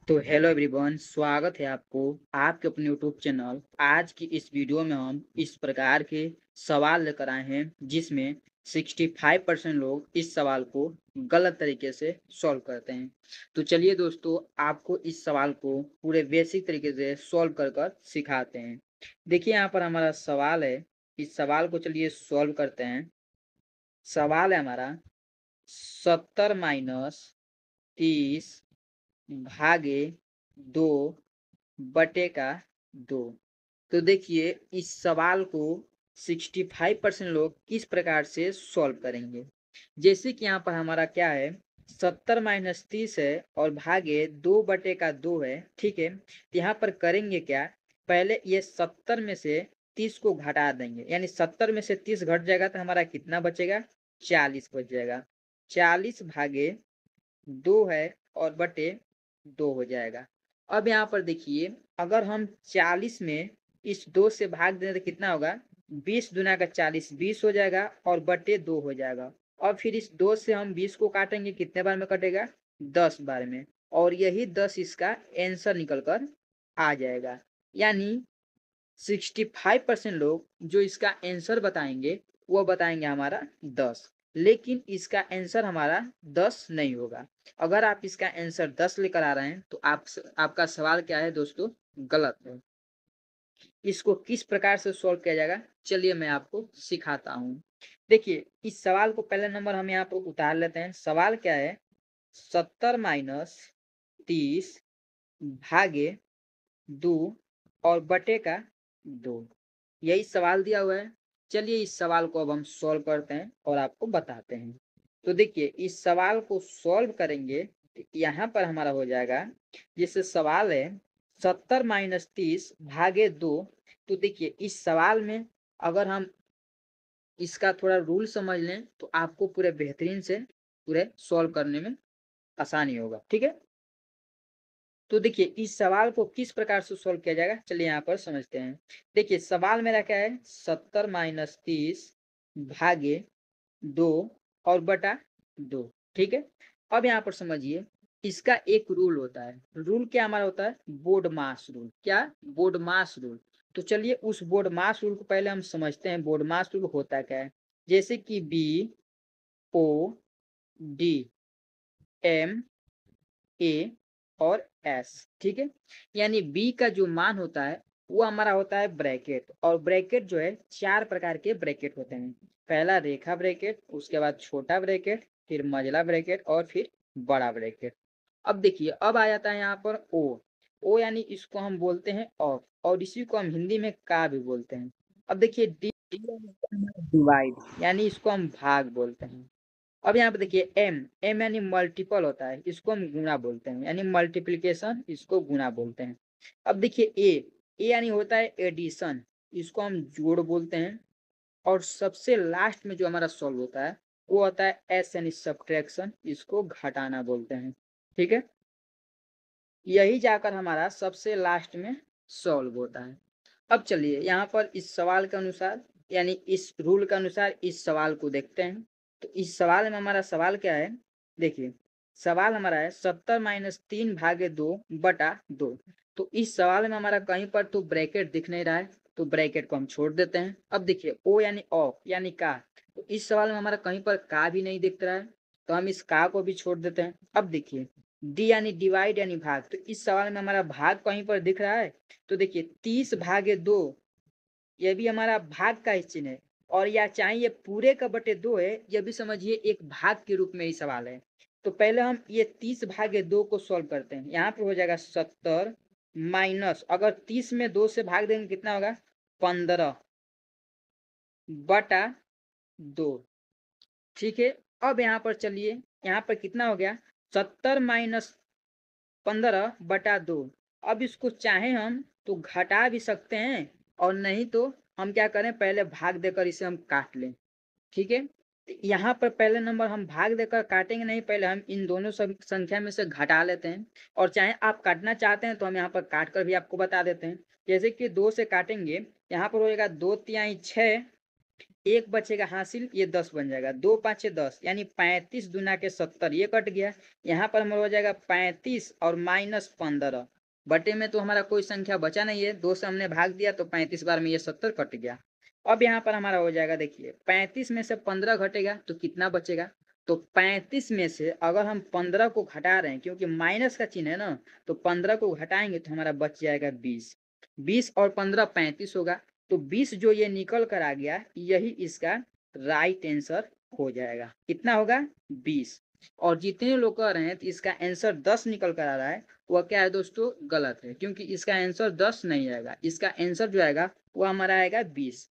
तो hello everyone, स्वागत है आपको आपके अपने यूट्यूब चैनल। आज की इस वीडियो में हम इस प्रकार के सवाल लेकर आए हैं जिसमें 65% लोग इस सवाल को गलत तरीके से सॉल्व करते हैं। तो चलिए दोस्तों, आपको इस सवाल को पूरे बेसिक तरीके से सॉल्व कर कर सिखाते हैं। देखिए यहाँ पर हमारा सवाल है, इस सवाल को चलिए सॉल्व करते हैं। सवाल है हमारा 70 - 30 भागे 2 बटे का 2। तो देखिए इस सवाल को 65% लोग किस प्रकार से सॉल्व करेंगे। जैसे कि यहाँ पर हमारा क्या है, 70 - 30 है और भागे 2 बटे का 2 है। ठीक है, तो यहाँ पर करेंगे क्या, पहले ये 70 में से 30 को घटा देंगे, यानी 70 में से 30 घट जाएगा तो हमारा कितना बचेगा, 40 बच जाएगा। 40 भागे 2 है और बटे 2 हो जाएगा। अब यहाँ पर देखिए, अगर हम 40 में इस 2 से भाग दें तो कितना होगा, 20 दूना का 40 20 हो जाएगा और बटे 2 हो जाएगा। और फिर इस 2 से हम 20 को काटेंगे, कितने बार में कटेगा, 10 बार में, और यही 10 इसका आंसर निकल कर आ जाएगा। यानी 65% लोग जो इसका आंसर बताएंगे वो बताएंगे हमारा 10, लेकिन इसका आंसर हमारा 10 नहीं होगा। अगर आप इसका आंसर 10 लेकर आ रहे हैं तो आपका सवाल क्या है दोस्तों, गलत है। इसको किस प्रकार से सॉल्व किया जाएगा, चलिए मैं आपको सिखाता हूँ। देखिए इस सवाल को पहले नंबर हम यहाँ पर उतार लेते हैं। सवाल क्या है, 70 - 30 भागे 2 और बटे का 2, यही सवाल दिया हुआ है। चलिए इस सवाल को अब हम सॉल्व करते हैं और आपको बताते हैं। तो देखिए इस सवाल को सॉल्व करेंगे तो यहाँ पर हमारा हो जाएगा, जैसे सवाल है 70 - 30 भागे 2। तो देखिए इस सवाल में अगर हम इसका थोड़ा रूल समझ लें तो आपको पूरे बेहतरीन से पूरे सॉल्व करने में आसानी होगा। ठीक है, तो देखिए इस सवाल को किस प्रकार से सॉल्व किया जाएगा, चलिए यहाँ पर समझते हैं। देखिए सवाल मेरा क्या है, 70 - 30 भागे 2 और बटा 2। ठीक है, अब यहाँ पर समझिए, इसका एक रूल होता है। रूल क्या हमारा होता है, बोर्ड मास रूल। क्या, बोर्ड मास रूल। तो चलिए उस बोर्ड मास रूल को पहले हम समझते हैं। बोर्ड मास रूल होता क्या है, जैसे कि BO, D, M, A और S। ठीक है, यानी B का जो मान होता है वो हमारा होता है ब्रैकेट, और ब्रैकेट जो है 4 प्रकार के ब्रैकेट होते हैं। पहला रेखा ब्रैकेट, उसके बाद छोटा ब्रैकेट, फिर मंझला ब्रैकेट और फिर बड़ा ब्रैकेट। अब देखिए अब आ जाता है यहाँ पर O यानी इसको हम बोलते हैं ऑफ, और इसी को हम हिंदी में का भी बोलते हैं। अब देखिए D डिवाइड, यानी इसको हम भाग बोलते हैं। अब यहाँ पे देखिए एम यानी मल्टीपल होता है, इसको हम गुणा बोलते हैं, यानी मल्टीप्लिकेशन, इसको गुणा बोलते हैं। अब देखिए ए यानी होता है एडिशन, इसको हम जोड़ बोलते हैं। और सबसे लास्ट में जो हमारा सॉल्व होता है वो होता है एस यानी सब्ट्रैक्शन, इसको घटाना बोलते हैं। ठीक है, यही जाकर हमारा सबसे लास्ट में सॉल्व होता है। अब चलिए यहाँ पर इस सवाल के अनुसार, यानी इस रूल के अनुसार इस सवाल को देखते हैं। तो इस सवाल में हमारा सवाल क्या है, देखिए सवाल हमारा है 70 - 3 भागे 2 बटा 2। तो इस सवाल में हमारा कहीं पर तो ब्रैकेट दिख नहीं रहा है, तो ब्रैकेट को हम छोड़ देते हैं। अब देखिए ओ यानी ऑफ यानी का, तो इस सवाल में हमारा कहीं पर का भी नहीं दिख रहा है, तो हम इस का को भी छोड़ देते हैं। अब देखिए डी यानी डिवाइड यानी भाग, तो इस सवाल में हमारा भाग कहीं पर दिख रहा है, तो देखिए 30 भागे 2, ये भी हमारा भाग का ही चिन्ह है। और या चाहे ये पूरे का बटे 2 है, ये भी समझिए एक भाग के रूप में ही सवाल है। तो पहले हम ये 30 भागे 2 को सॉल्व करते हैं। यहाँ पे हो जाएगा 70 माइनस, अगर 30 में 2 से भाग देंगे कितना होगा, 15 बटा 2। ठीक है, अब यहाँ पर चलिए, यहाँ पर कितना हो गया, 70 माइनस 15 बटा 2। अब इसको चाहे हम तो घटा भी सकते हैं, और नहीं तो हम क्या करें, पहले भाग देकर इसे हम काट लें। ठीक है, तो यहाँ पर पहले नंबर हम भाग देकर काटेंगे नहीं, पहले हम इन दोनों संख्या में से घटा लेते हैं। और चाहे आप काटना चाहते हैं तो हम यहाँ पर काट कर भी आपको बता देते हैं। जैसे कि 2 से काटेंगे, यहाँ पर हो जाएगा 2 तिहाई 6। एक बचेगा हासिल, ये 10 बन जाएगा, 2 5 10 यानी 35 दूना के 70, ये कट गया। यहाँ पर हमारा हो जाएगा 35 और -15 बटे में तो हमारा कोई संख्या बचा नहीं है, 2 से हमने भाग दिया तो 35 बार में ये 70 कट गया। अब यहाँ पर हमारा हो जाएगा, देखिए 35 में से 15 घटेगा तो कितना बचेगा, तो 35 में से अगर हम 15 को घटा रहे हैं क्योंकि माइनस का चिन्ह है ना, तो 15 को घटाएंगे तो हमारा बच जाएगा 20। 20 और 15 35 होगा, तो 20 जो ये निकल कर आ गया, यही इसका राइट आंसर हो जाएगा। कितना होगा, 20। और जितने लोग कह रहे हैं तो इसका आंसर 10 निकल कर आ रहा है, वह क्या है दोस्तों, गलत है, क्योंकि इसका आंसर 10 नहीं आएगा, इसका आंसर जो आएगा वो हमारा आएगा 20।